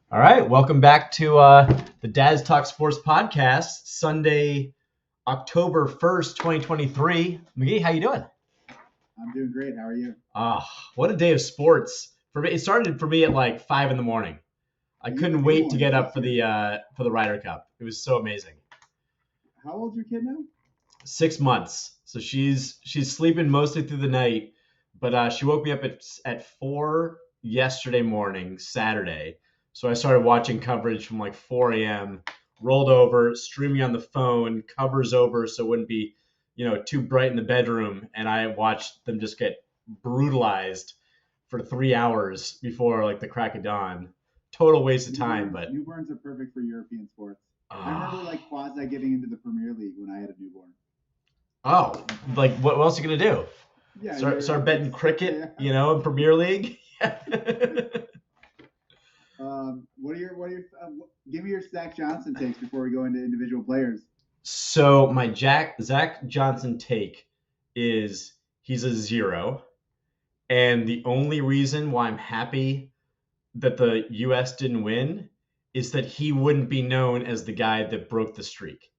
All right, welcome back to the Dad's Talk Sports Podcast, Sunday, October 1st, 2023. McGee, how you doing? I'm doing great. How are you? What a day of sports. For me, it started for me at like 5 in the morning. I You have a couldn't wait to newborn get up this for the Ryder Cup. It was so amazing. How old's your kid now? 6 months, so she's sleeping mostly through the night, but she woke me up at 4 yesterday morning, Saturday. So I started watching coverage from like 4 a.m. Rolled over, streaming on the phone, covers over so it wouldn't be, too bright in the bedroom, and I watched them just get brutalized for 3 hours before like the crack of dawn. Total waste of time, but Newborns are perfect for European sports. I remember uh, like quasi getting into the Premier League when I had a newborn. oh, like what else are you gonna do? Yeah, Start betting cricket, yeah. in Premier League. Give me your Zach Johnson takes before we go into individual players. So my Zach Johnson take is he's a zero, and the only reason why I'm happy that the U.S. didn't win is that he wouldn't be known as the guy that broke the streak.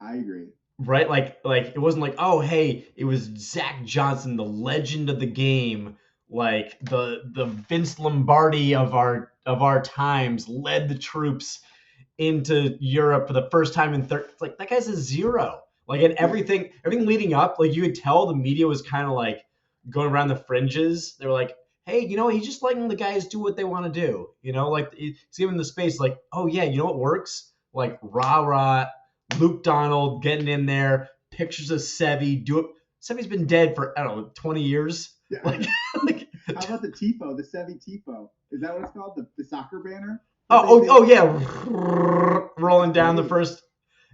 I agree. Right? Like it wasn't like, oh hey, it was Zach Johnson, the legend of the game, like the Vince Lombardi of our times, led the troops into Europe for the first time in like that guy's a zero. Like and everything leading up, like you could tell the media was kind of like going around the fringes. They were like, hey, he's just letting the guys do what they want to do. Like he's giving the space, like, oh yeah, you know what works? Like rah rah, Luke Donald getting in there, pictures of Sevy. Sevy's been dead for I don't know 20 years. Yeah. Like, How about the tifo, the Sevy tifo? Is that what it's called? The soccer banner? Oh yeah, rolling down the first.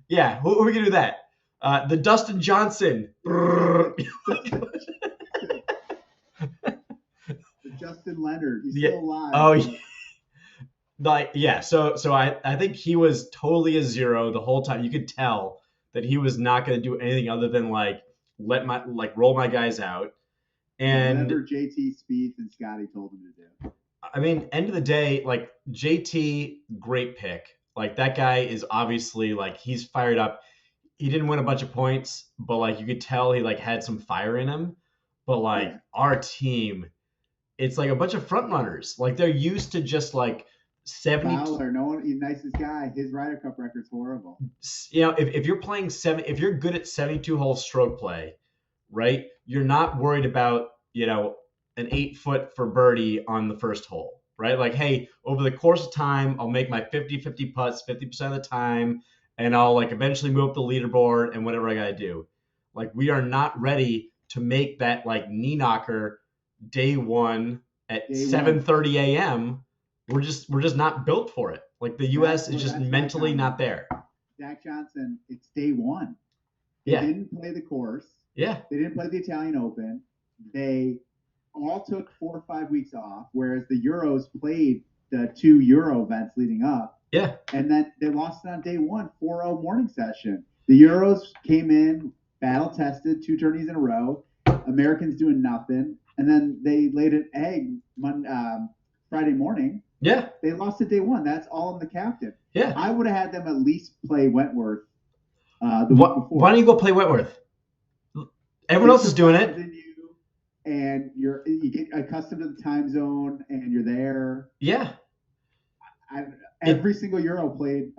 Yeah, who are we gonna do that? The Dustin Johnson. Justin Leonard. He's Yeah. still alive. Oh yeah. Like yeah. So I think he was totally a zero the whole time. You could tell that he was not gonna do anything other than like roll my guys out. And whatever JT, Spieth, and Scotty told him to do. I mean, end of the day, like JT, great pick. Like that guy is obviously like he's fired up. He didn't win a bunch of points, but like you could tell he like had some fire in him. But like our team, it's like a bunch of front runners. Like they're used to just like 70. Fowler, no one, he's the nicest guy. His Ryder Cup record's horrible. If you're playing if you're good at 72 hole stroke play, right? You're not worried about an 8-foot for birdie on the first hole, right? Like, hey, over the course of time, I'll make my 50-50 putts 50% of the time, and I'll like eventually move up the leaderboard and whatever I gotta do. Like, we are not ready to make that like knee knocker day one at 7:30 a.m. We're just not built for it. Like the U.S. is just mentally not there. Zach Johnson, it's day one. They didn't play the course. Yeah. They didn't play the Italian Open. They all took 4 or 5 weeks off, whereas the Euros played the 2 Euro events leading up. Yeah. And then they lost it on day one, 4-0 morning session. The Euros came in, battle tested, 2 tourneys in a row. Americans doing nothing. And then they laid an egg Friday morning. Yeah. They lost it day one. That's all on the captain. Yeah. I would have had them at least play Wentworth the week before. Why don't you go play Wentworth? Everyone else is doing it. And you get accustomed to the time zone, and you're there. Yeah. Every single Euro played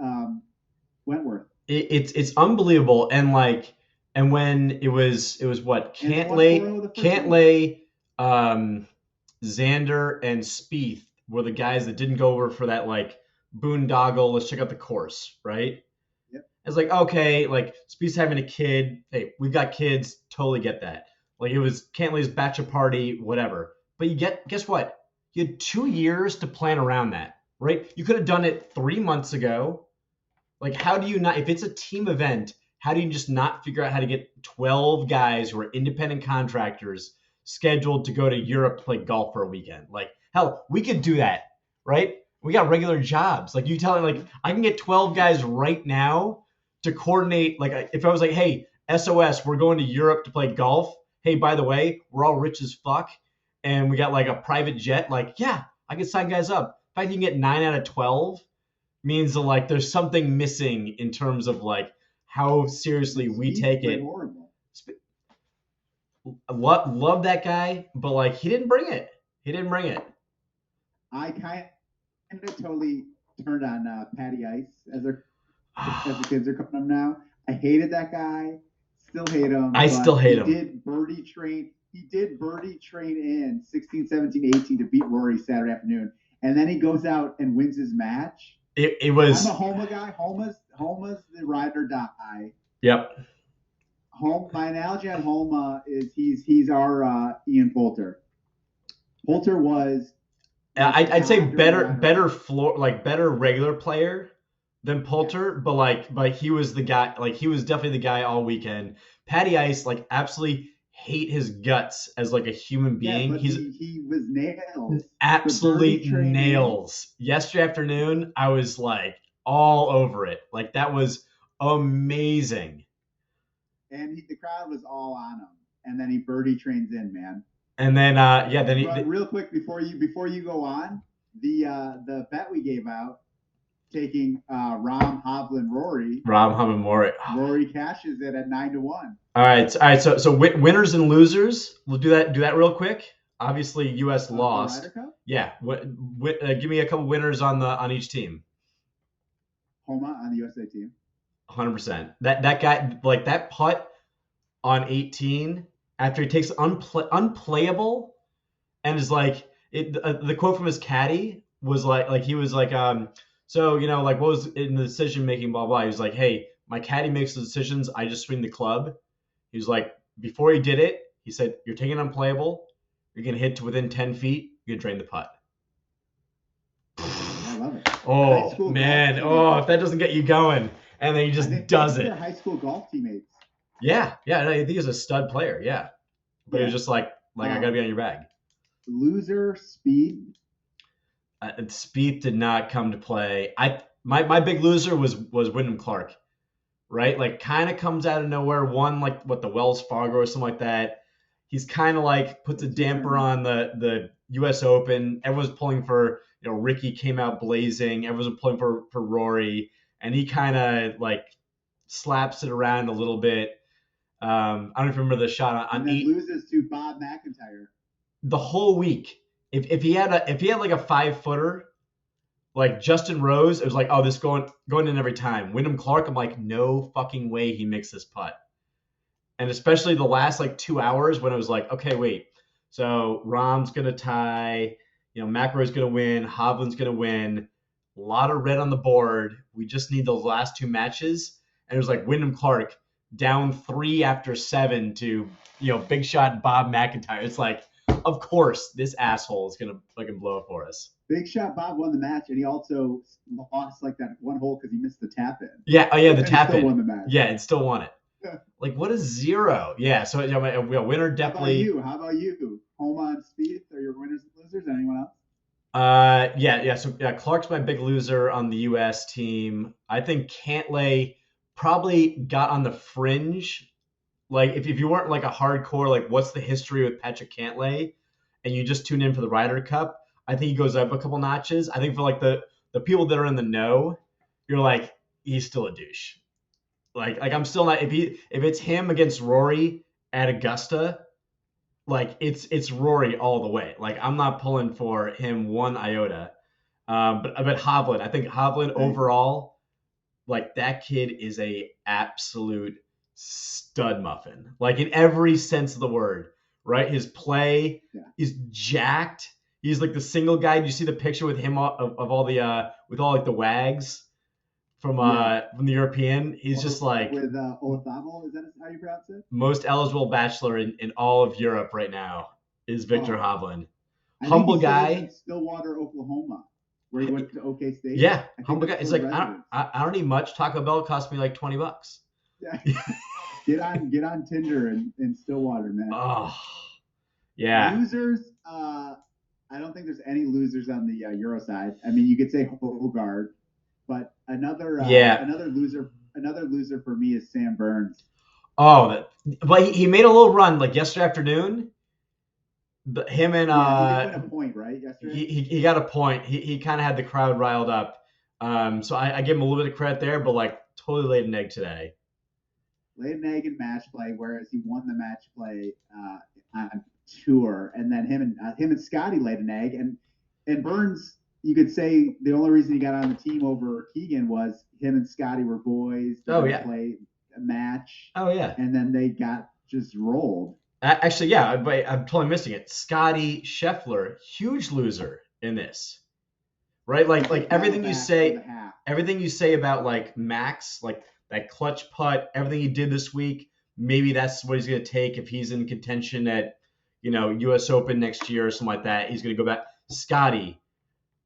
Wentworth. It's unbelievable, and when it was what Cantlay, Xander, and Spieth were the guys that didn't go over for that like boondoggle. Let's check out the course, right? Yep. It's like okay, like Spieth's having a kid. Hey, we've got kids. Totally get that. Like it was Cantlay's bachelor party, whatever. But guess what? You had 2 years to plan around that, right? You could have done it 3 months ago. Like, how do you not, if it's a team event, how do you just not figure out how to get 12 guys who are independent contractors scheduled to go to Europe to play golf for a weekend? Like, hell, we could do that, right? We got regular jobs. Like, you tell me, like, I can get 12 guys right now to coordinate. Like, if I was like, hey, SOS, we're going to Europe to play golf. Hey, by the way, we're all rich as fuck, and we got like a private jet. Like, yeah, I could sign guys up. fact you can get 9 out of 12 means that like there's something missing in terms of like how seriously we take it. Horrible. Love that guy, but like he didn't bring it. He didn't bring it. I kind of totally turned on Patty Ice as the kids are coming up now. I hated that guy. Still hate him. I still hate him. He did birdie train in 16, 17, 18 to beat Rory Saturday afternoon, and then he goes out and wins his match. It was. I'm a Homa guy. Homa's the ride or die. Yep. My analogy on Homa is he's our Ian Poulter. Poulter was. I'd say better floor, like better regular player than Poulter, but he was the guy, like he was definitely the guy all weekend. Patty Ice, like absolutely hate his guts as like a human being. Yeah, he was nails. Absolutely nails. Yesterday afternoon, I was like all over it. Like that was amazing. And the crowd was all on him. And then he birdie trains in, man. And then real quick before you go on, the bet we gave out taking Rahm, Hovland, Rory. Rory cashes it at 9-1. All right. So winners and losers. We'll do that real quick. Obviously, U.S. lost. The Ryder Cup? Yeah. Give me a couple winners on each team. Homa on the USA team. 100%. That guy, like that putt on 18 after he takes unplayable and is like the quote from his caddy was like he was like so you know like what was in the decision making blah blah. He was like, hey, my caddy makes the decisions. I just swing the club. He was like, before he did it, he said, you're taking unplayable. You're gonna hit to within 10 feet. You're gonna drain the putt. I love it. Oh man. Oh, if that doesn't get you going, and then he just does it. They're high school golf teammates. Yeah. I think he's a stud player. Yeah, but it was just like I gotta be on your bag. Loser Speed. Spieth did not come to play. My big loser was Wyndham Clark, right? Like kind of comes out of nowhere. Won like what the Wells Fargo or something like that. He's kind of like puts a damper on the U.S. Open. Everyone's pulling for Ricky came out blazing. Everyone's pulling for Rory, and he kind of like slaps it around a little bit. I don't remember the shot on and then loses to Bob McIntyre. The whole week. If he had like a 5-footer, like Justin Rose, it was like, oh, this going in every time. Wyndham Clark, I'm like, no fucking way he makes this putt. And especially the last like 2 hours when it was like, okay, wait, so Rahm's gonna tie, McIlroy's gonna win, Hovland's gonna win, a lot of red on the board. We just need those last two matches, and it was like Wyndham Clark down 3 after 7 to big shot Bob McIntyre. It's like, of course, this asshole is gonna fucking blow it for us. Big shot Bob won the match, and he also lost like that one hole because he missed the tap in. Yeah, the tap in. Won the match. Yeah, and still won it. Like what is 0? Yeah, so winner definitely. How about you? Homa on Spieth are your winners and losers? Anyone else? Yeah. So Clark's my big loser on the U.S. team. I think Cantlay probably got on the fringe. Like if you weren't like a hardcore, like what's the history with Patrick Cantlay, and you just tune in for the Ryder Cup, I think he goes up a couple notches. I think for like the people that are in the know, you're like, he's still a douche. Like I'm still not, if it's him against Rory at Augusta, like it's Rory all the way. Like I'm not pulling for him one iota. But Hovland, I think Hovland overall, like that kid is a absolute stud muffin, like in every sense of the word, right? His play is jacked. He's like the single guy. Do you see the picture with him of all the with all like the wags from the European? He's just like with Olazabal. Is that how you pronounce it? Most eligible bachelor in all of Europe right now is Victor Hovland. Humble guy. In Stillwater, Oklahoma, where he went to OK State. Yeah, humble guy. It's like I don't need much. Taco Bell cost me like $20. Yeah. Get on Tinder in Stillwater, man. Oh, yeah. Losers. I don't think there's any losers on the Euro side. I mean, you could say Hogard, but another loser for me is Sam Burns. Oh, but he made a little run like yesterday afternoon. him and Yeah, he did win a point, right, yesterday? he got a point. He kind of had the crowd riled up. So I give him a little bit of credit there, but like totally laid an egg today. Laid an egg in match play, whereas he won the match play on tour, and then him and Scotty laid an egg, and Burns. You could say the only reason he got on the team over Keegan was him and Scotty were boys. They're Oh gonna yeah. play a match, Oh yeah. and then they got just rolled. Actually, yeah, but I'm totally missing it. Scotty Scheffler, huge loser in this, right? Like Battle back for the half. everything you say about like Max, like that clutch putt, everything he did this week. Maybe that's what he's going to take if he's in contention at U.S. Open next year or something like that. He's going to go back. Scotty,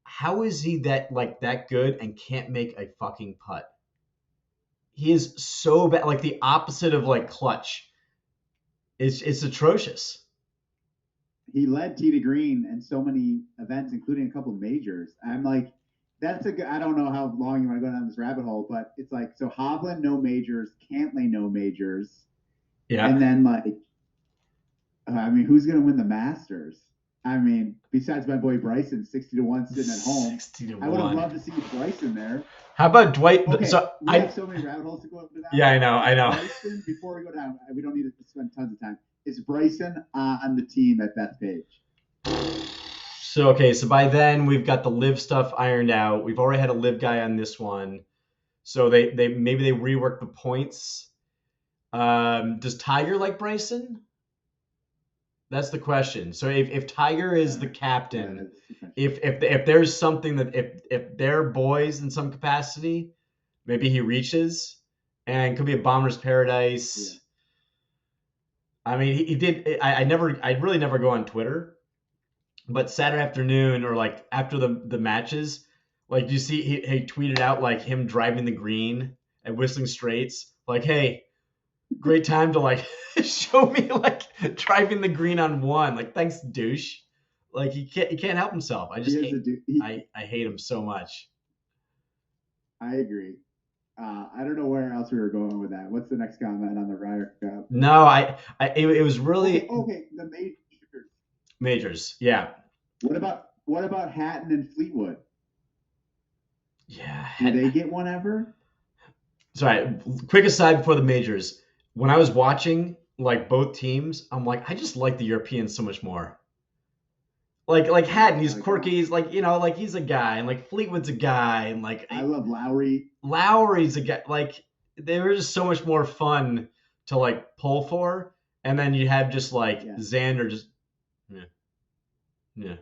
how is he that good and can't make a fucking putt? He is so bad, like the opposite of like clutch. It's atrocious. He led Tee to Green in so many events, including a couple of majors. I'm like, that's a good. I don't know how long you want to go down this rabbit hole, but it's like, so Hovland no majors, Cantlay no majors, Yeah. and then like, I mean, who's gonna win the Masters? I mean, besides my boy Bryson, 60-1 sitting at home. 60-1. I would have loved to see Bryson there. How about Dwight? Okay, so we have so many rabbit holes to go up to that. Yeah, I know. Bryson, before we go down, we don't need to spend tons of time. Is Bryson on the team at Bethpage? So by then we've got the live stuff ironed out. We've already had a live guy on this one, so they maybe they rework the points. Does Tiger like Bryson? That's the question. So if Tiger is the captain, if there's something that if they're boys in some capacity, maybe he reaches, and could be a bomber's paradise. Yeah. I mean, he did. I really never go on Twitter, but Saturday afternoon or like after the matches, like you see he tweeted out like him driving the green at Whistling Straits, like, hey, great time to like show me like driving the green on one. Like, thanks, douche. Like he can't help himself. I just I hate him so much. I agree. I don't know where else we were going with that. What's the next comment on the Ryder Cup? No, it was really okay. The majors. Yeah. What about Hatton and Fleetwood? Yeah. Do they get one ever? Sorry. Quick aside before the majors. When I was watching like both teams, I'm like, I just like the Europeans so much more. Like Hatton, he's quirky. He's like, like he's a guy, and like Fleetwood's a guy, and like I love Lowry. Lowry's a guy. Like they were just so much more fun to like pull for, and then you have just like Xander, just yeah.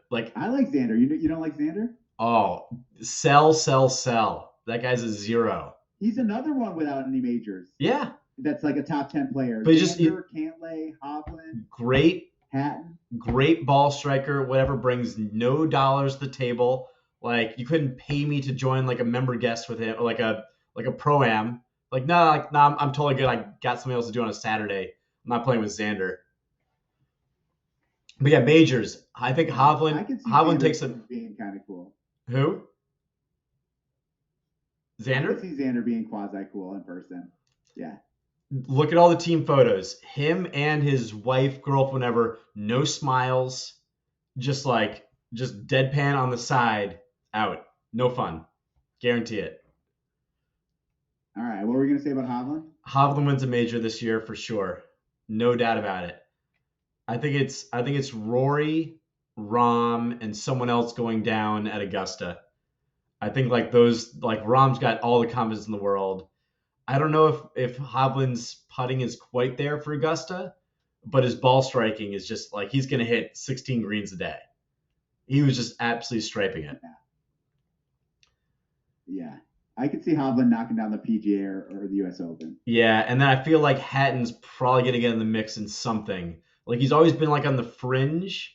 Like I like Xander. You don't like Xander? Oh, sell. That guy's a zero. He's another one without any majors. Yeah, that's like a top 10 player. But Xander, Cantlay, Hovland, Hatton. Great ball striker, whatever, brings no dollars to the table. Like you couldn't pay me to join like a member guest with him or like a pro-am. Like no, I'm totally good. I got something else to do on a Saturday. I'm not playing with Xander. But yeah, majors. I think Hovland takes a being kind of cool. Who? Xander? I can see Xander being quasi cool in person. Yeah. Look at all the team photos. Him and his wife, girlfriend, whatever, no smiles, just deadpan on the side, out. No fun. Guarantee it. All right. What were we going to say about Hovland? Hovland wins a major this year for sure. No doubt about it. I think it's Rory, Rahm, and someone else going down at Augusta. I think Rahm's got all the confidence in the world. I don't know if Hovland's putting is quite there for Augusta, but his ball striking is just like he's going to hit 16 greens a day. He was just absolutely striping it. Yeah. I could see Hovland knocking down the PGA or the U.S. Open. Yeah, and then I feel like Hatton's probably going to get in the mix in something. Like he's always been like on the fringe.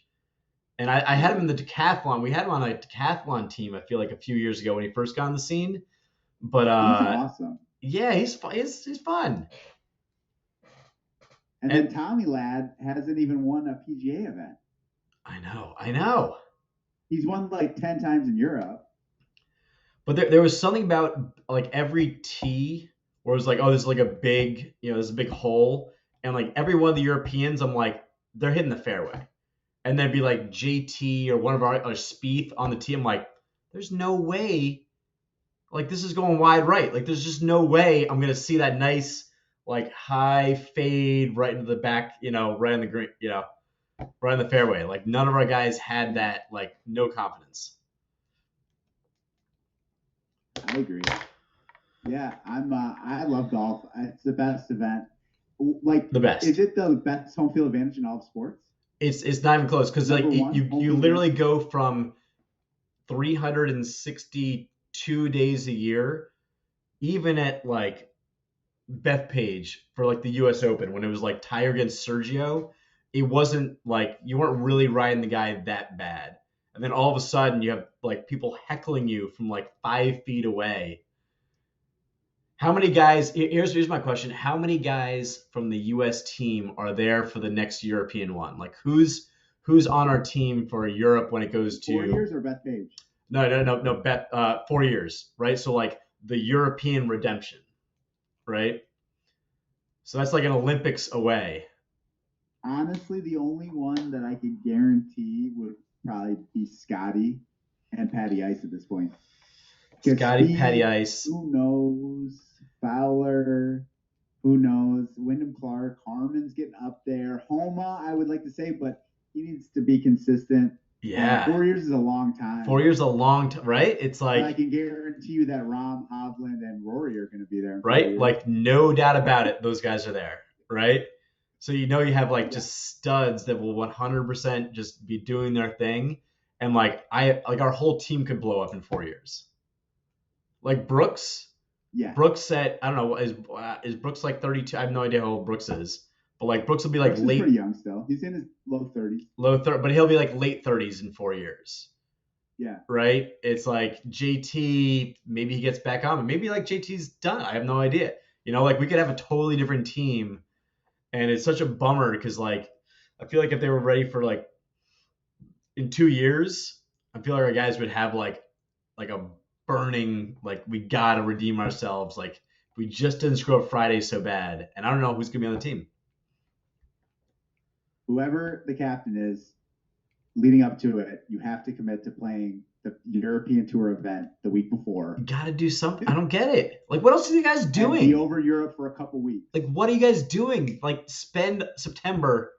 And I had him in the decathlon. We had him on a decathlon team, I feel like a few years ago when he first got on the scene. But he's awesome. Yeah, he's fun. And then Tommy Ladd hasn't even won a PGA event. I know. He's won like 10 times in Europe. But there was something about like every tee where it was like, oh, there's like a big, there's a big hole. And like every one of the Europeans, I'm like, they're hitting the fairway. and then be like JT or one of our or Spieth on the team. Like, there's no way. Like, this is going wide right. Like, there's just no way I'm gonna see that nice like high fade right into the back. Right on the green. Right on the fairway. Like, none of our guys had that. Like, no confidence. I agree. Yeah, I love golf. It's the best event. Like, The best. is it the best home field advantage in all of sports? It's not even close because like you literally advantage? go from 362 days a year, even at like Bethpage for like the U.S. Open when it was like Tiger against Sergio, it wasn't like you weren't really riding the guy that bad. And then all of a sudden you have like people heckling you from like 5 feet away. How many guys? Here's my question: how many guys from the U.S. team are there for the next European one? Like who's on our team for Europe when it goes to 4 years or Bethpage? No. Bet 4 years, right? So like the European redemption, right? So that's like an Olympics away. Honestly, the only one that I could guarantee would probably be Scotty and Patty Ice at this point. Scotty, Patty Ice. Who knows? Fowler. Who knows? Wyndham Clark. Harmon's getting up there. Homa, I would like to say, but he needs to be consistent. Yeah. 4 years is a long time. 4 years is a long time, right? It's like. But I can guarantee you that Rahm, Hovland, and Rory are going to be there. Right? Like, no doubt about it. Those guys are there, right? So you have like just studs that will 100% just be doing their thing, and like our whole team could blow up in 4 years. Like Brooks. Yeah. Brooks said, I don't know, is Brooks like 32? I have no idea how old Brooks is, but like Brooks will be like Brooks late. Is pretty young still. He's in his low 30s. But he'll be like late 30s in 4 years. Yeah. Right? It's like JT, maybe he gets back on, maybe like JT's done. I have no idea. Like we could have a totally different team, and it's such a bummer because like I feel like if they were ready for like in 2 years, I feel like our guys would have like a burning, like we gotta redeem ourselves. Like we just didn't screw up Friday so bad, and I don't know who's gonna be on the team. Whoever the captain is, leading up to it, you have to commit to playing the European Tour event the week before. You gotta do something. I don't get it. Like, what else are you guys doing? And be over Europe for a couple weeks. Like, what are you guys doing? Like, spend September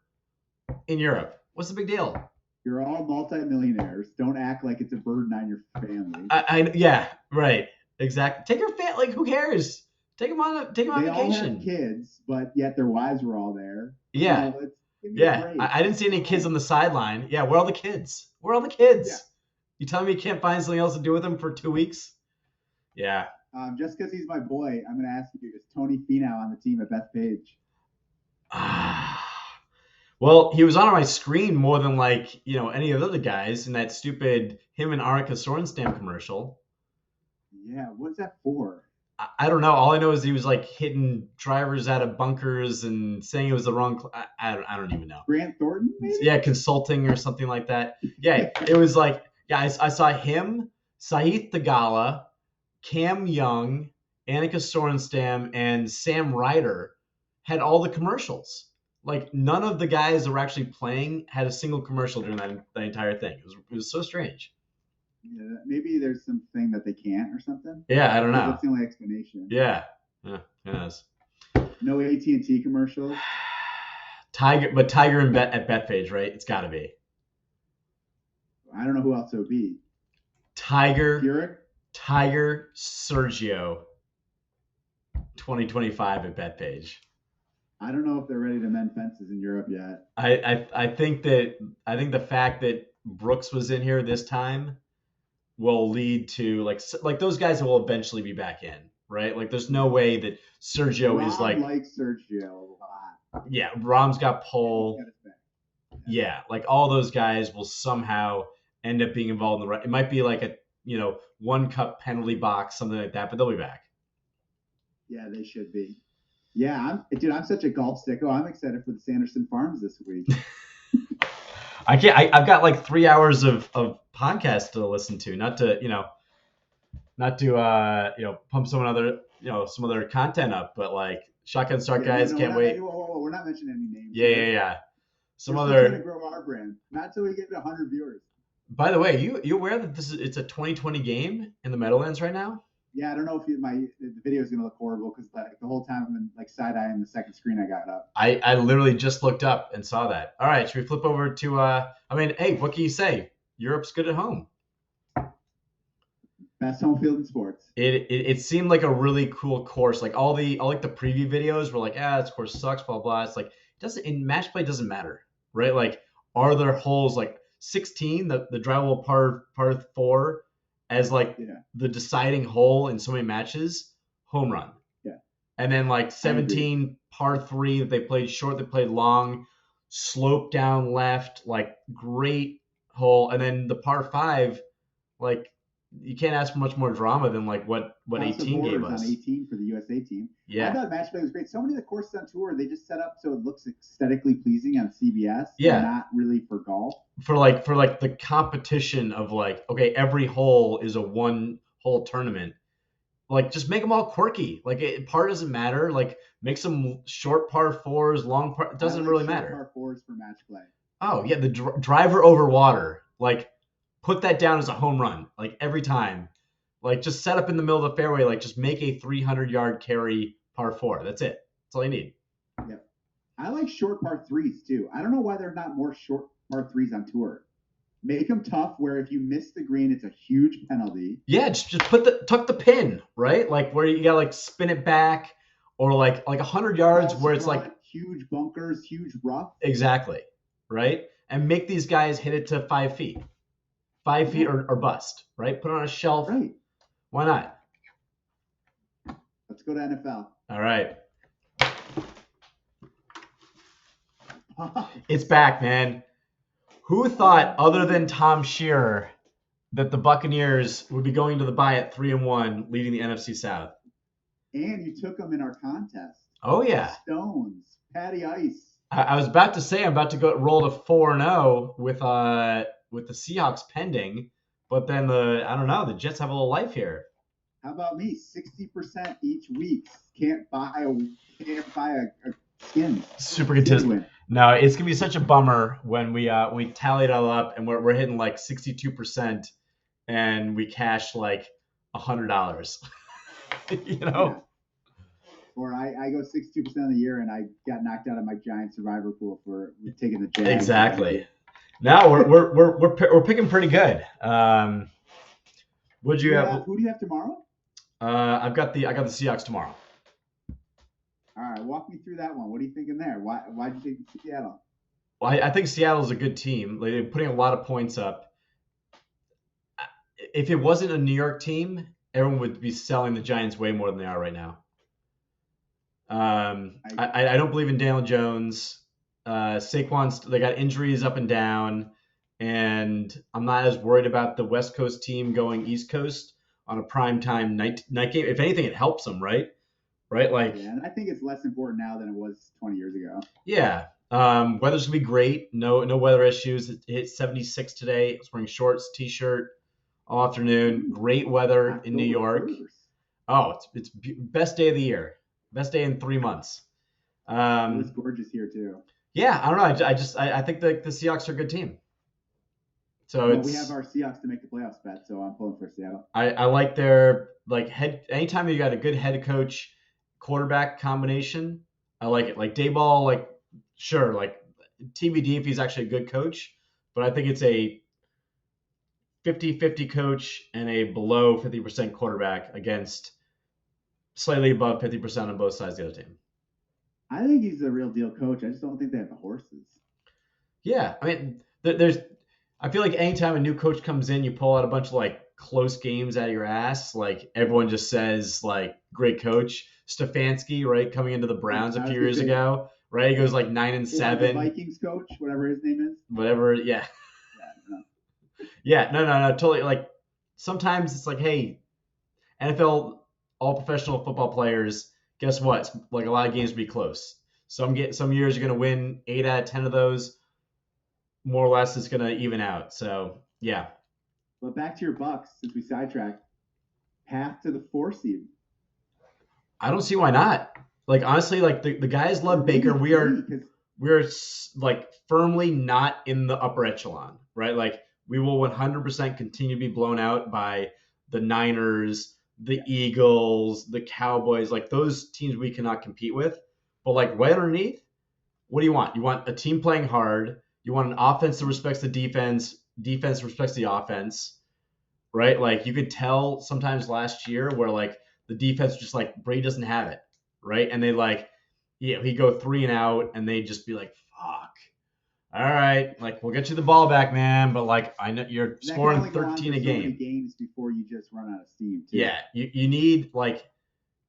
in Europe. What's the big deal? You're all multimillionaires. Don't act like it's a burden on your family. Yeah, right, exactly. Take your family. Like, who cares? Take them on vacation. They all have kids, but yet their wives were all there. Yeah, I didn't see any kids on the sideline. Yeah, where are all the kids? Where are all the kids? Yeah. You telling me you can't find something else to do with them for 2 weeks? Yeah. Just because he's my boy, I'm going to ask you: is Tony Finau on the team at Bethpage? Well, he was on my screen more than like any of the other guys in that stupid him and Arika Sorenstam commercial. Yeah, what's that for? I don't know. All I know is he was like hitting drivers out of bunkers and saying it was the wrong. I don't even know. Grant Thornton, maybe? Yeah, consulting or something like that. Yeah, it was like I saw him, Sahith Theegala, Cam Young, Annika Sorenstam, and Sam Ryder had all the commercials. Like none of the guys that were actually playing had a single commercial during that entire thing. It was so strange. Yeah, maybe there's something that they can't or something. Yeah, I don't know. That's the only explanation. Yeah, who knows? No AT&T commercials. Tiger and at Bethpage, right? It's got to be. I don't know who else it would be. Tiger, Keurig? Tiger, Sergio, 2025 at Bethpage. I don't know if they're ready to mend fences in Europe yet. I think the fact that Brooks was in here this time will lead to like those guys will eventually be back in, right? Like there's no way that Sergio is like Sergio a lot. Yeah, Rahm's got pole. Yeah, like all those guys will somehow end up being involved in the right. It might be like a 1 cup penalty box, something like that, but they'll be back. Yeah, they should be. Yeah, I'm such a golf sicko. I'm excited for the Sanderson Farms this week. I can't. I've got like 3 hours of podcast to listen to, not to pump some other content up, but like Shotgun Start guys, can't wait. We're not mentioning any names. Yeah. some We're still trying to other. grow our brand. Not until we get to 100 viewers. By the way, you aware that it's a 2020 game in the Meadowlands right now? Yeah, I don't know if the video is gonna look horrible because like the whole time I'm in like side eyeing the second screen I got up. I literally just looked up and saw that. All right, should we flip over to I mean, hey, what can you say? Europe's good at home. Best home field in sports. It seemed like a really cool course. Like all like the preview videos were like, this course sucks, blah blah. It's like it doesn't in match play doesn't matter, right? Like are there holes like 16, the drivable par 4 as like the deciding hole in so many matches, home run. Yeah. And then like 17 par 3 that they played short, they played long, slope down left, like great hole. And then the par 5, like you can't ask for much more drama than like what 18 gave us. On 18 for the USA team. Yeah. I thought match play was great. So many of the courses on tour, they just set up so it looks aesthetically pleasing on CBS. Yeah. Not really for golf. For like the competition of like, okay, every hole is a one hole tournament. Like just make them all quirky. Like par doesn't matter. Like make some short par 4s, long par. It doesn't really matter. Par 4s for match play. Oh yeah, the driver over water. Like put that down as a home run. Like every time. Like just set up in the middle of the fairway. Like just make a 300-yard carry par 4. That's it. That's all you need. Yep. I like short par 3s too. I don't know why there's not more short par 3s on tour. Make them tough where if you miss the green, it's a huge penalty. Yeah, just tuck the pin, right? Like where you gotta like spin it back, or like 100 yards where it's like huge bunkers, huge rough. Exactly, right? And make these guys hit it to 5 feet, 5 feet or bust, right? Put it on a shelf. Right. Why not? Let's go to NFL. All right. It's back, man. Who thought, other than Tom Shearer, that the Buccaneers would be going to the bye at 3-1, leading the NFC South? And you took them in our contest. Oh yeah. Stones, Patty Ice. I was about to say I'm about to go roll to 4-0 with the Seahawks pending, but then the Jets have a little life here. How about me? 60% each week. Can't buy a skin. Super contested. No, it's gonna be such a bummer when we tally it all up and we're hitting like 62% and we cash like $100. You know. Yeah. Or I go 62% of the year and I got knocked out of my giant survivor pool for taking the Jags. Exactly. Now we're picking pretty good. Who do you have tomorrow? I got the Seahawks tomorrow. All right, walk me through that one. What are you thinking there? Why'd you take Seattle? Well, I think Seattle's a good team. They're putting a lot of points up. If it wasn't a New York team, everyone would be selling the Giants way more than they are right now. I don't believe in Daniel Jones. Saquon's, they got injuries up and down, and I'm not as worried about the West Coast team going East Coast on a primetime night game. If anything, it helps them, right? Right, like. Yeah, and I think it's less important now than it was 20 years ago. Yeah, weather's gonna be great. No weather issues. It hit 76 today. I was wearing shorts, t-shirt all afternoon. Great weather in New York. Oh, it's best day of the year. Best day in 3 months. It was gorgeous here too. Yeah, I don't know. I think the Seahawks are a good team. So we have our Seahawks to make the playoffs bet, so I'm pulling for Seattle. I like their anytime you got a good head coach quarterback combination, I like it. Like Dayball, like sure, like TBD if he's actually a good coach, but I think it's a 50-50 coach and a below 50% quarterback against slightly above 50% on both sides of the other team. I think he's a real deal coach. I just don't think they have the horses. Yeah, I mean, I feel like anytime a new coach comes in, you pull out a bunch of like close games out of your ass. Like everyone just says like great coach. Stefanski, right, coming into the Browns a few years ago, right? He goes like 9-7. The Vikings coach, whatever his name is. Whatever, yeah. Yeah, no, totally. Like sometimes it's like, hey, NFL all professional football players. Guess what? Like a lot of games will be close. Some years you're gonna win 8 out of 10 of those. More or less, it's gonna even out. So yeah. But back to your Bucks, since we sidetracked. Path to the 4 seed. I don't see why not. Like honestly, like the guys love Baker. we're like firmly not in the upper echelon, right? Like we will 100% continue to be blown out by the Niners, the Eagles, the Cowboys, like those teams we cannot compete with. But like right underneath, what do you want? You want a team playing hard. You want an offense that respects the defense, defense respects the offense, right? Like you could tell sometimes last year where like the defense just like Brady doesn't have it, right? And they like, yeah, he'd go 3 and out, and they'd just be like, "Fuck, all right, like we'll get you the ball back, man, but like I know you're That can scoring only go on 13 for a so many game." games before you just run out of steam, too. Yeah, you need like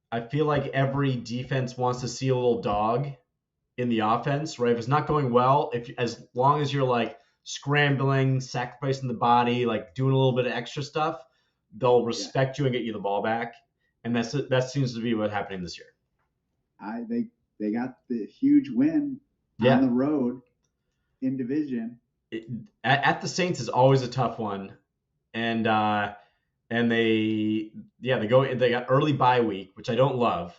I feel like every defense wants to see a little dog in the offense, right? If it's not going well, if as long as you're like scrambling, sacrificing the body, like doing a little bit of extra stuff, they'll Yeah. respect you and get you the ball back. And that seems to be what's happening this year. They got the huge win on the road in division. At the Saints is always a tough one, and they got early bye week, which I don't love.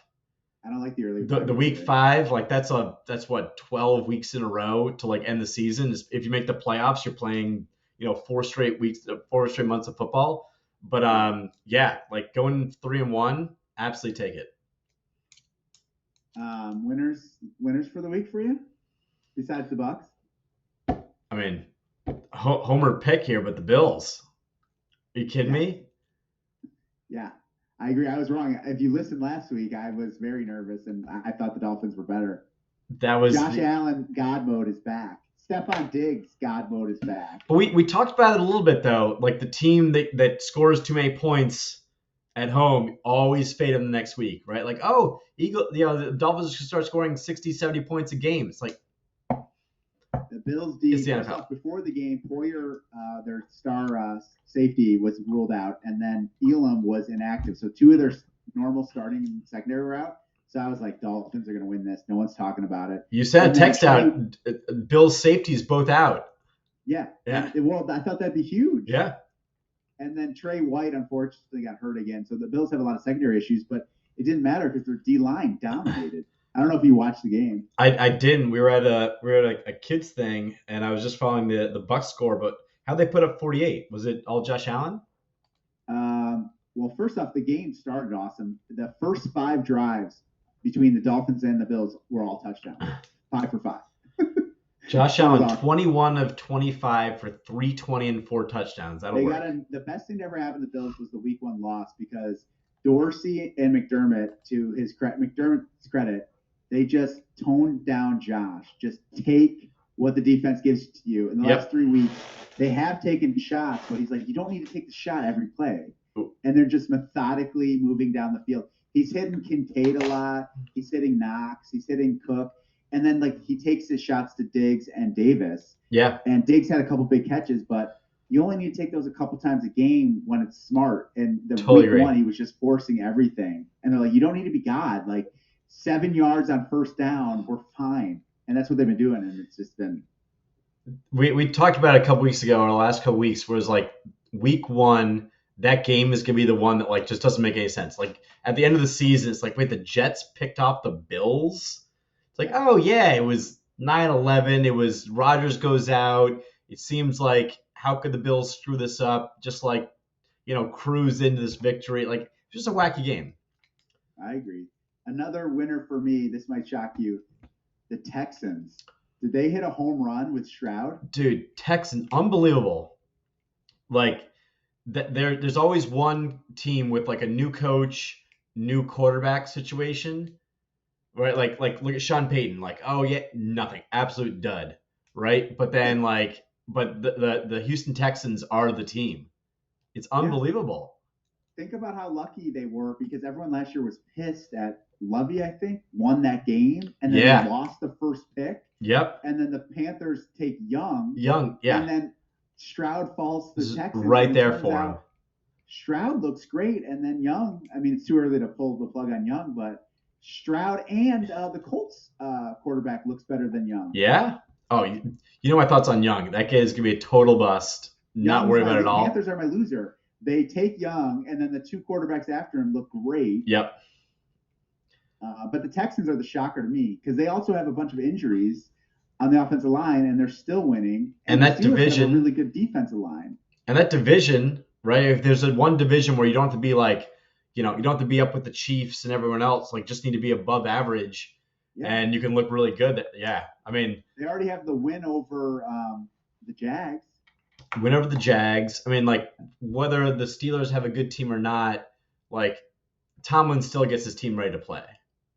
I don't like the early The week 5, like that's what 12 weeks in a row to like end the season. If you make the playoffs, you're playing 4 straight weeks, 4 straight months of football. But like going 3-1, absolutely take it. Winners for the week for you, besides the Bucks. I mean, homer pick here, but the Bills. Are you kidding me? Yeah, I agree. I was wrong. If you listened last week, I was very nervous, and I thought the Dolphins were better. That was Josh Allen. God mode is back. Stephon Diggs. God mode is back. But we talked about it a little bit though. Like the team that scores too many points at home always fade them the next week, right? Like, oh, the Dolphins should start scoring 60, 70 points a game. It's like the Bills D. First off, before the game, Poyer, their star safety, was ruled out, and then Elam was inactive. So 2 of their normal starting and secondary were out. So I was like, Dolphins are going to win this. No one's talking about it. You sent a text out. Bills safeties both out. Yeah. Well, I thought that'd be huge. Yeah. And then Trey White, unfortunately, got hurt again. So the Bills have a lot of secondary issues, but it didn't matter because their D-line dominated. I don't know if you watched the game. I didn't. We were at a kids thing, and I was just following the Bucks score. But how'd they put up 48? Was it all Josh Allen? Well, first off, the game started awesome. The first 5 drives between the Dolphins and the Bills were all touchdowns, 5 for 5. Josh Allen, awesome. 21 of 25 for 320 and 4 touchdowns. That'll work. The best thing that ever happened to the Bills was the Week 1 loss because Dorsey and McDermott, to McDermott's credit, they just toned down Josh. Just take what the defense gives to you. In the last 3 weeks, they have taken shots, but he's like, you don't need to take the shot every play. Ooh. And they're just methodically moving down the field. He's hitting Kincaid a lot. He's hitting Knox. He's hitting Cook. And then, like, he takes his shots to Diggs and Davis. Yeah. And Diggs had a couple big catches, but you only need to take those a couple times a game when it's smart. And the week 1, he was just forcing everything. And they're like, you don't need to be God. Like, 7 yards on first down, we're fine. And that's what they've been doing, and it's just been. We talked about it a couple weeks ago, or the last couple weeks, where it was like week 1, that game is gonna be the one that like just doesn't make any sense. Like at the end of the season, it's like, wait, the Jets picked off the Bills. It's like, oh yeah, it was 9-11. It was Rodgers goes out. It seems like how could the Bills screw this up? Just like cruise into this victory. Like just a wacky game. I agree. Another winner for me. This might shock you. The Texans. Did they hit a home run with Stroud? Dude, Texans, unbelievable. Like, there's always one team with like a new coach, new quarterback situation, right? Like look at Sean Payton. Like, oh yeah, nothing, absolute dud, right? But then but the Houston Texans are the team. It's unbelievable. Think about how lucky they were because everyone last year was pissed at Lovey, I think, won that game, and then they lost the first pick. Yep. And then the Panthers take Young, yeah. And then Stroud falls to the Texans. Right there for him. Stroud looks great, and then Young. I mean, it's too early to pull the plug on Young, but Stroud and the Colts quarterback looks better than Young. Yeah. Oh, you know my thoughts on Young. That kid is gonna be a total bust. Not worried about it at all. The Panthers are my loser. They take Young, and then the 2 quarterbacks after him look great. Yep. But the Texans are the shocker to me because they also have a bunch of injuries. on the offensive line, and they're still winning. And And the that Steelers have a really division, good defensive line. right? If there's one division where you don't have to be like, you don't have to be up with the Chiefs and everyone else, like just need to be above average, Yeah, and you can look really good. Yeah, I mean, they already have the win over the Jags. win over the Jags. I mean, like whether the Steelers have a good team or not, like Tomlin still gets his team ready to play,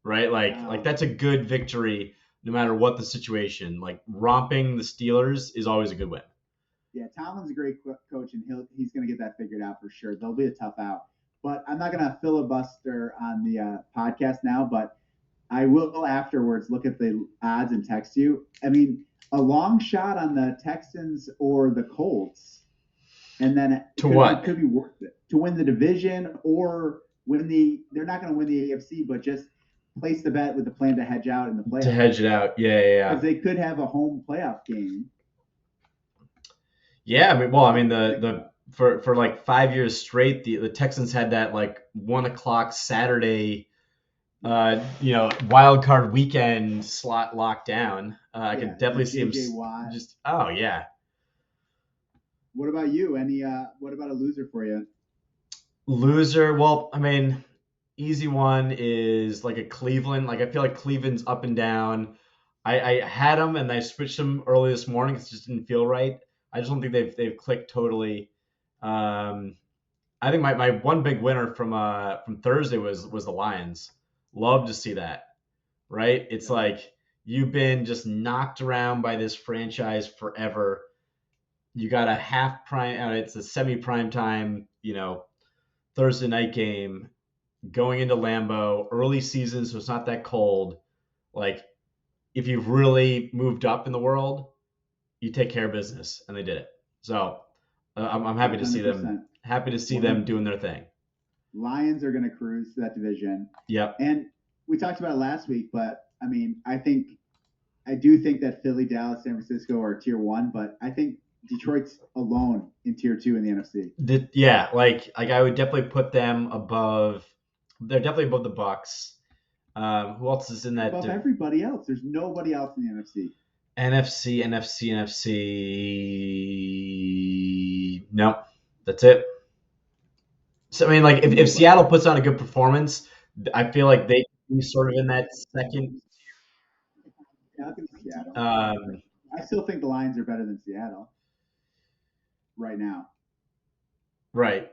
right? Like that's a good victory no matter what the situation. Like romping the Steelers is always a good win. Yeah, Tomlin's a great coach, and he's going to get that figured out for sure. They'll be a tough out. But I'm not going to filibuster on the podcast now, but I will afterwards look at the odds and text you. I mean, a long shot on the Texans or the Colts, and then it could be worth it to win the division or win the. They're not going to win the AFC, but just place the bet with the plan to hedge out in the playoffs. To hedge it out, yeah. Because they could have a home playoff game. Yeah, I mean, the for like 5 years straight, the Texans had that like 1 o'clock Saturday, wild card weekend slot locked down. I could definitely see him just. Oh yeah. What about you? What about a loser for you? Loser. Well, I mean, easy one is like a Cleveland. Like I feel like Cleveland's up and down. I had them and I switched them early this morning. It just didn't feel right. I just don't think they've clicked totally. I think my one big winner from Thursday was the Lions. Love to see that. Right? It's like you've been just knocked around by this franchise forever. You got a half prime. It's a semi prime time. Thursday night game going into Lambeau, early season, so it's not that cold. Like, if you've really moved up in the world, you take care of business, and they did it. So I'm happy to see them. Happy to see them doing their thing. Lions are going to cruise to that division. Yep. And we talked about it last week, but I mean, I do think that Philly, Dallas, San Francisco are tier 1, but I think Detroit's alone in tier 2 in the NFC. Yeah, like I would definitely put them above. They're definitely above the Bucks. Who else is in that? Above everybody else. There's nobody else in the NFC. NFC. No, that's it. So I mean, like if Seattle puts on a good performance, I feel like they can be sort of in that second. Yeah, I think Seattle. I still think the Lions are better than Seattle right now. Right.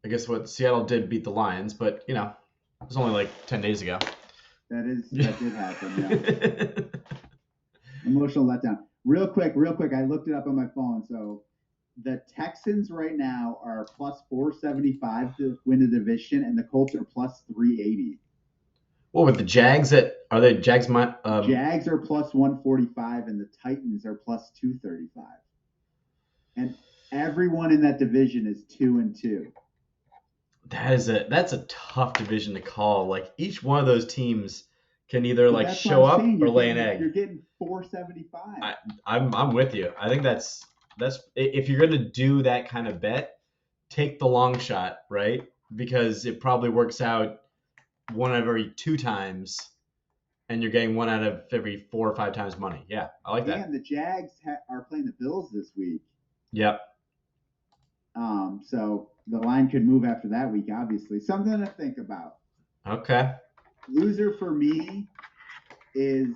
I guess what Seattle did beat the Lions, but it was only like 10 days ago. That did happen. Yeah. Emotional letdown. Real quick. I looked it up on my phone. So the Texans right now are plus 475 to win the division, and the Colts are plus 380. Well, with the Jags, are they Jags? Jags are plus 145, and the Titans are plus 235. And everyone in that division is 2-2. That's a tough division to call. Like each one of those teams can either like show up or lay an egg. You're getting 475. I'm with you. I think that's if you're gonna do that kind of bet, take the long shot, right? Because it probably works out one out of every 2 times, and you're getting one out of every 4 or 5 times money. Yeah, I like that. And the Jags are playing the Bills this week. Yep. So the line could move after that week, obviously. Something to think about. Okay. Loser for me is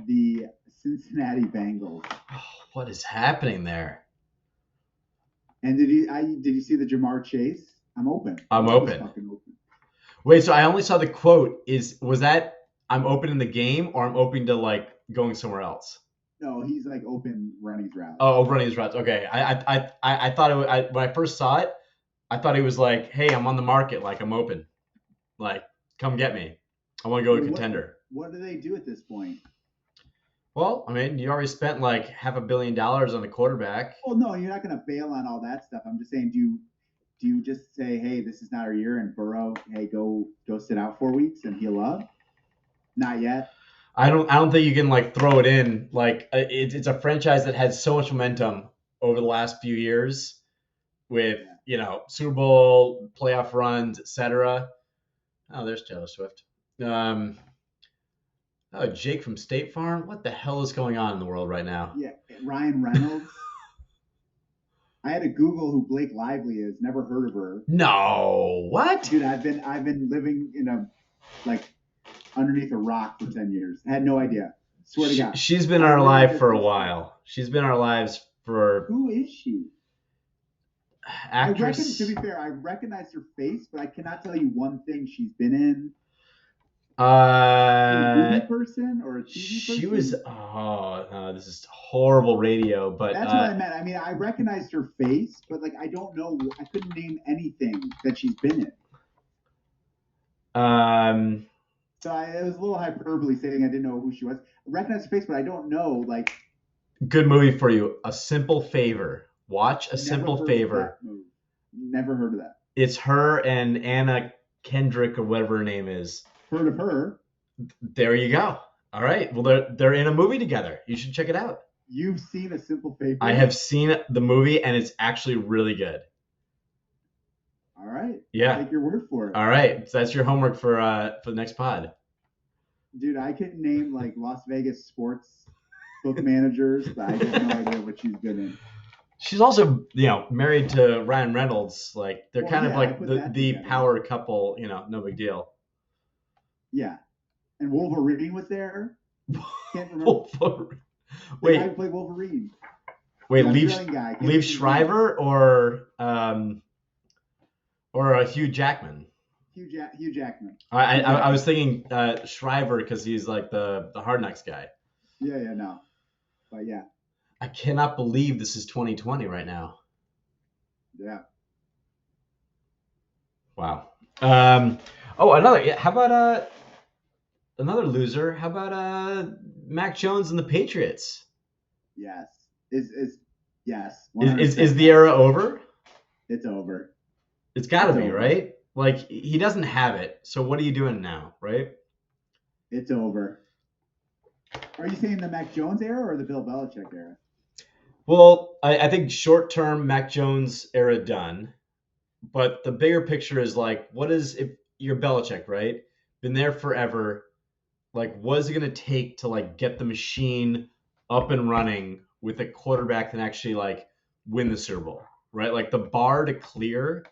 the Cincinnati Bengals. Oh, what is happening there? And did you see the Jamar Chase? I'm open. I'm open. Wait, so I only saw the quote. Was that I'm open in the game or I'm open to like going somewhere else? No, he's like open running his routes. Oh, running his routes. Okay. I thought when I first saw it, I thought he was like, hey, I'm on the market. Like, I'm open. Like, come get me. I want to go to contender. What do they do at this point? Well, I mean, you already spent like $500 million on the quarterback. Well, no, you're not going to bail on all that stuff. I'm just saying, do you just say, hey, this is not our year, and Burrow, hey, go sit out 4 weeks and heal up? Not yet. I don't think you can like throw it in. Like it's a franchise that had so much momentum over the last few years with Super Bowl playoff runs, etc. Oh, there's Taylor Swift. Oh, Jake from State Farm. What the hell is going on in the world right now? Yeah, Ryan Reynolds. I had to Google who Blake Lively is. Never heard of her. No, what? Dude, I've been living in a like underneath a rock for 10 years. I had no idea. Swear to God. She's been in I our literally life just for a discovered. while. She's been in our lives for Who is she? To actress. be fair, I recognize her face, but I cannot tell you one thing she's been in. Is she a Uh, movie person or a TV she was. person? Oh, no, this is horrible radio. But That's what I meant. I mean, I recognized her face, but like I don't know. I couldn't name anything that she's been in. um, So it was a little hyperbole saying I didn't know who she was. I recognize her face, but I don't know. Like, good movie for you. A Simple Favor. Watch A never Simple heard of Favor. that movie. Never heard of that. It's her and Anna Kendrick or whatever her name is. Heard of her. There you go. All right. Well, they're in a movie together. You should check it out. You've seen A Simple Favor? I have seen the movie, and it's actually really good. All right. Yeah. I'll take your word for it. All right. So that's your homework for the next pod. Dude, I can name like Las Vegas sports book managers, but I have no idea what she's been in. She's also, married to Ryan Reynolds. Like they're Well, kind of yeah, I like put the that the together. power couple. No big deal. Yeah. And Wolverine was there. Can't remember. The guy Wait, who played Wolverine. wait, The Leave Australian guy. Leave Shriver or Hugh Jackman. Hugh Jackman. I was thinking Shriver because he's like the Hard Knocks guy. Yeah, no. But yeah. I cannot believe this is 2020 right now. Yeah. Wow. How about another loser? How about Mac Jones and the Patriots? Yes. Yes. Is the era over? It's over. It's got to be, over. right? Like he doesn't have it. So what are you doing now, right? It's over. Are you saying the Mac Jones era or the Bill Belichick era? Well, I think short term Mac Jones era done, but the bigger picture is like, what is if you're Belichick, right? Been there forever. Like, what is it going to take to like get the machine up and running with a quarterback that actually like win the Super Bowl, right? Like the bar to clear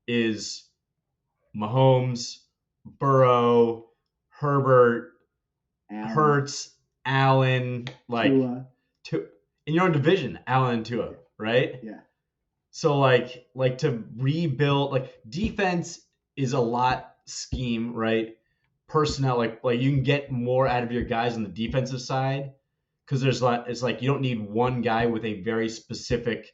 is Mahomes, Burrow, Herbert, Hurts, Allen, like Tua. In your own division, Allen and Tua, right? Yeah. So like to rebuild, like defense is a lot scheme, right? Personnel, like you can get more out of your guys on the defensive side because it's like you don't need one guy with a very specific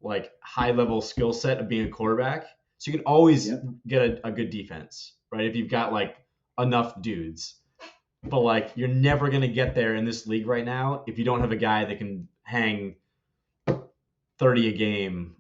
like high level skill set of being a quarterback. So you can always get a good defense, right? If you've got like enough dudes. But like you're never gonna get there in this league right now if you don't have a guy that can hang 30 a game,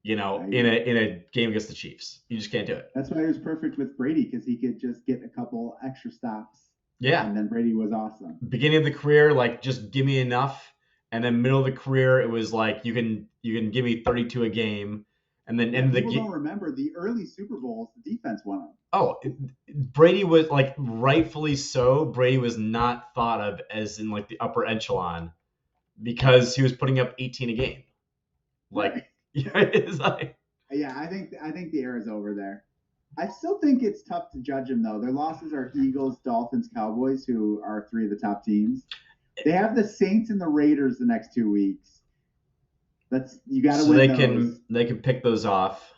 in a game against the Chiefs. You just can't do it. That's why he was perfect with Brady because he could just get a couple extra stops. Yeah. And then Brady was awesome. Beginning of the career, like just give me enough, and then middle of the career, it was like you can give me 32 a game, and then end the game. People don't remember the early Super Bowls. The defense won them. Oh, Brady was like rightfully so. Brady was not thought of as in like the upper echelon because he was putting up 18 a game. Like, right. It's like. Yeah, I think the era's over there. I still think it's tough to judge them though. Their losses are Eagles, Dolphins, Cowboys, who are three of the top teams. They have the Saints and the Raiders the next 2 weeks. You got to win those. They can pick those off.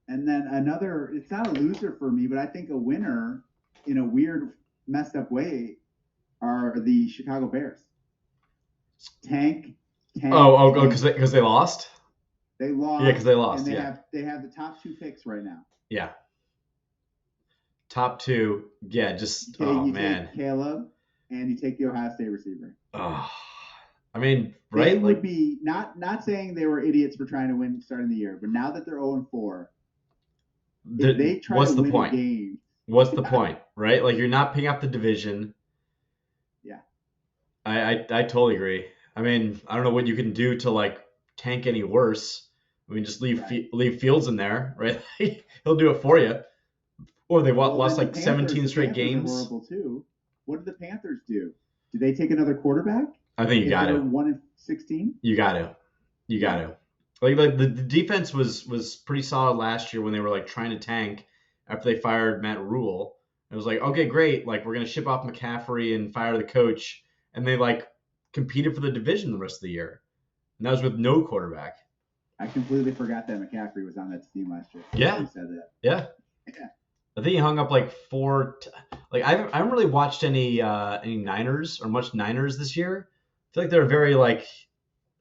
And then another, it's not a loser for me, but I think a winner in a weird, messed up way are the Chicago Bears. Tank. Oh, because they lost? They lost. Yeah, because they lost. And they have the top 2 picks right now. Yeah. Top 2. Yeah, just you take Caleb and you take the Ohio State receiver. Oh, I mean, right? They would be not saying they were idiots for trying to win starting the year, but now that they're 0-4, if they try to win a game. What's the point, right? Like you're not picking up the division. Yeah. I totally agree. I mean, I don't know what you can do to like tank any worse. I mean, just leave Fields in there, right? He'll do it for you. Or they Well, lost then like 17 straight the Panthers are games. horrible too. What did the Panthers do? Did they take another quarterback? I think you If got they're to. 1-16? You got to. You got to. Like the defense was pretty solid last year when they were like trying to tank after they fired Matt Rule. It was like, okay, great. Like we're gonna ship off McCaffrey and fire the coach, and they like competed for the division the rest of the year, and that was with no quarterback. I completely forgot that McCaffrey was on that team last year. Yeah. You said that. Yeah. I think he hung up like I haven't really watched any Niners or much Niners this year. I feel like they're very like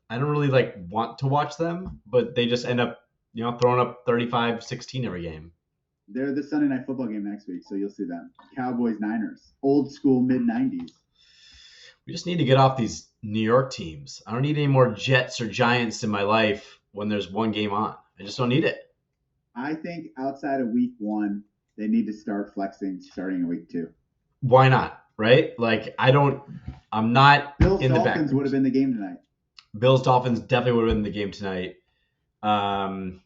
I don't really like want to watch them, but they just end up throwing up 35-16 every game. They're the Sunday Night Football game next week, so you'll see them. Cowboys Niners, old school mid-90s. We just need to get off these New York teams. I don't need any more Jets or Giants in my life when there's one game on. I just don't need it. I think outside of week 1, they need to start flexing starting in week 2. Why not? Right? Like I'm not Bills in the back. Dolphins would have been the game tonight. Bills Dolphins definitely would have been the game tonight. No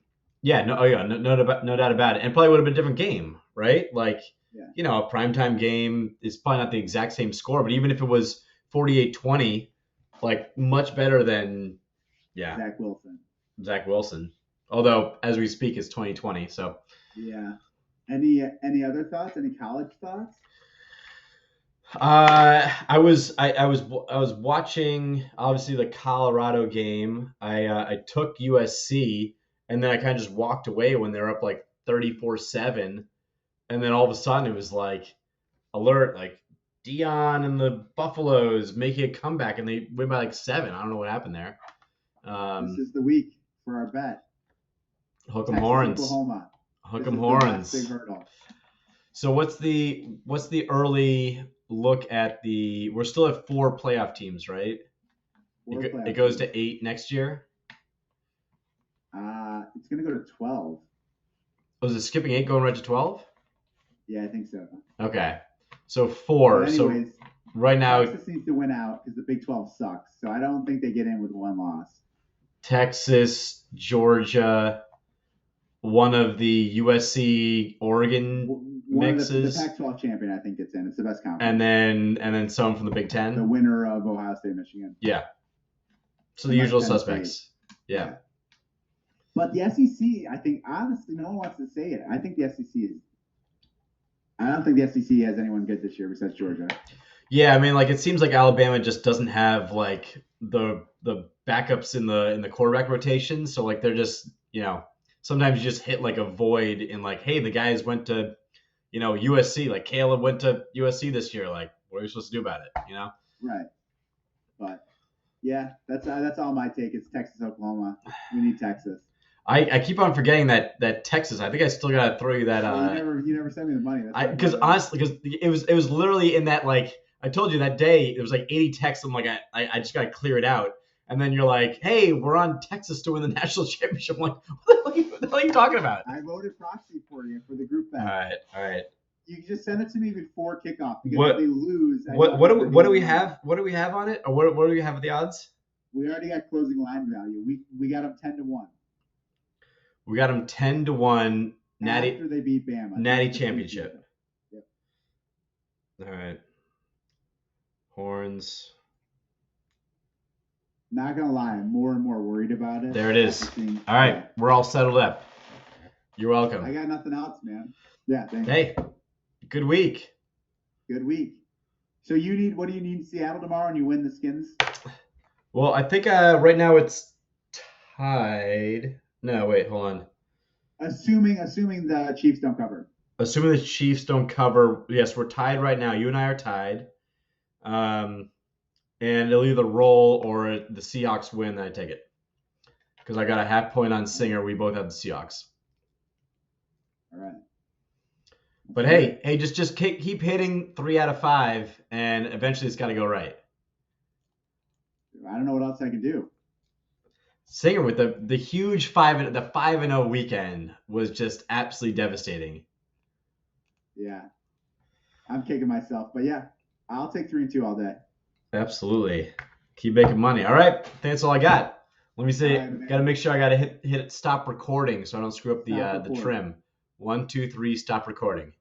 doubt about it. And probably would have been a different game, right? Like, a primetime game is probably not the exact same score, but even if it was 48-20, like much better than Zach Wilson. Although as we speak it's 2020, so yeah. Any other thoughts? Any college thoughts? I was watching obviously the Colorado game. I took USC and then I kind of just walked away when they were up like 34-7, and then all of a sudden it was like alert, like Dion and the Buffaloes making a comeback, and they win by like 7. I don't know what happened there. This is the week for our bet. Hook 'em horns. Oklahoma. Hook 'em horns. Big hurdle. So what's the early look at we're still at 4 playoff teams, right? It goes to 8 next year. It's gonna go to 12. Was it skipping 8 going right to 12? Yeah, I think so. Okay, so 4. But anyways, so right now Texas needs to win out because the Big 12 sucks. So I don't think they get in with 1 loss. Texas, Georgia, one of the USC, Oregon mixes. The Pac-12 champion, I think, gets in. It's the best conference. And then someone from the Big Ten. The winner of Ohio State, Michigan. Yeah. So the usual suspects. Yeah. But the SEC, I think, honestly, no one wants to say it. I think the SEC is. I don't think the SEC has anyone good this year besides Georgia. Yeah, I mean, like it seems like Alabama just doesn't have like the backups in the quarterback rotation. So like they're just sometimes you just hit like a void in like, hey, the guys went to USC. Like Caleb went to USC this year. Like, what are you supposed to do about it? Right. But yeah, that's all my take. It's Texas, Oklahoma. We need Texas. I keep on forgetting that Texas. I think I still gotta throw you that. You never sent me the money. Because honestly, because it was literally in that like I told you that day it was like 80 texts. I'm like I just gotta clear it out. And then you're like, hey, we're on Texas to win the national championship. I'm like, what the hell are you talking about? I voted proxy for you for the group bet. All right. You can just send it to me before kickoff because if they lose. What do we have? What do we have on it? Or what do we have with the odds? We already got closing line value. We got them 10-1. We got them 10-1. Natty after they beat Bama. Natty championship. Yep. All right. Horns. Not gonna lie, I'm more and more worried about it. There it is. All right, we're all settled up. You're welcome. I got nothing else, man. Yeah, thanks. Hey, good week. Good week. So what do you need in Seattle tomorrow and you win the Skins? Well, I think right now it's tied. No, wait, hold on. Assuming the Chiefs don't cover. Assuming the Chiefs don't cover, yes, we're tied right now. You and I are tied. And it'll either roll or the Seahawks win, then I take it. Because I got a half point on Singer. We both have the Seahawks. All right. But hey, just keep hitting 3 out of 5, and eventually it's got to go right. I don't know what else I can do. Singer with the huge 5-0 weekend was just absolutely devastating. Yeah, I'm kicking myself, but yeah, I'll take 3-2 all day. Absolutely, keep making money. All right, that's all I got. Let me see. Got to make sure I got to hit stop recording so I don't screw up the trim. 1, 2, 3, stop recording.